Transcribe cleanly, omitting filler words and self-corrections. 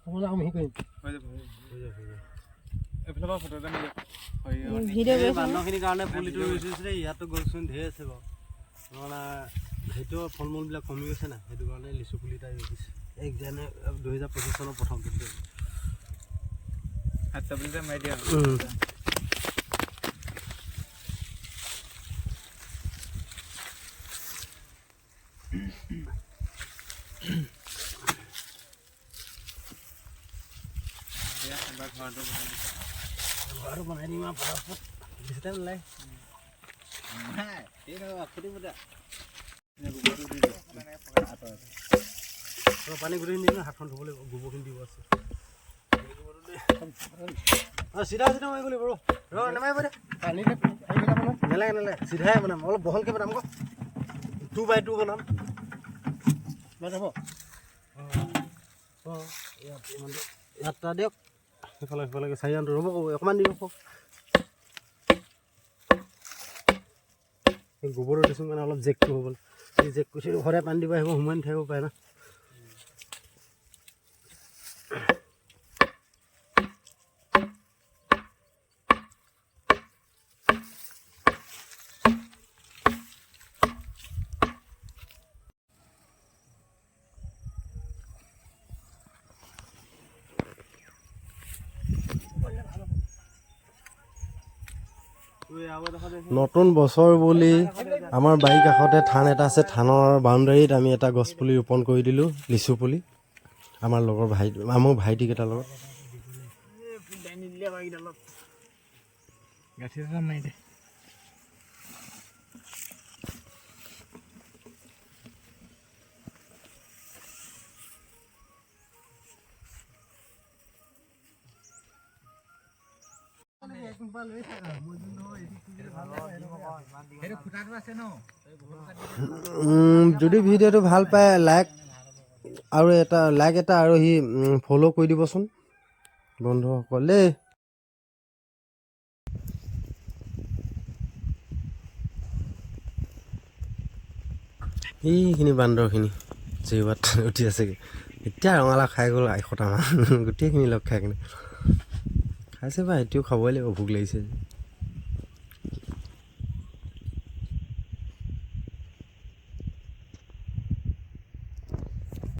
মানুহখিনিৰ কাৰণে পুলিটো ৰুইছে ইয়াতো গছচোন ঢেৰ আছে বাৰু মানে সেইটো ফল মূলবিলাক কমি গৈছে না সেইটো কাৰণে লিচু পুলি এটা ৰুইছে এক জানে 2025 চনৰ প্ৰথম ভিডিঅ' আচ্ছা বুলি মাৰি দিয়া ঘৰ বনাই দিম পৰাপত বেছি টাইম নালাগে পানী গুটি দিম হাতখন ধুবলৈ গোবৰখিনি দিব আছে চিধা চিধা মাৰিব লাগিব ৰ নামাৰিব দে পানী নেলাগে নেলাগে চিধাই বনাম অলপ বহলকৈ বনাম আকৌ 2x2 বনাম বনাব ইয়াত দিয়ক সেইফালে সেইফালে চাৰি আনটো ৰ'ব অকণমান দিব গোবৰো দিছোঁ মানে অলপ জেকটো হৈ গ'ল এই জেকটো সদায় পানী দিব আহিব সোমাই নাথাকিব পাৰে না নতুন বছৰ বুলি আমাৰ বাৰীৰ কাষতে থান এটা আছে থানৰ বাউণ্ডাৰীত আমি এটা গছ পুলি ৰোপণ কৰি দিলোঁ লিচু পুলি আমাৰ লগৰ মোৰ ভাইটিকেইটাৰ লগত যদি ভিডিঅ'টো ভাল পায় লাইক এটা আৰু সি ফ'ল' কৰি দিবচোন বন্ধুসকল দেই এইখিনি বান্দৰখিনি জিৱাত উঠি আছেগৈ এতিয়া ৰঙালাও খাই গ'ল 100টামান গোটেইখিনি লগ খাই কিনে খাইছে বা এতিয়াও খাবই লাগিব ভোক লাগিছে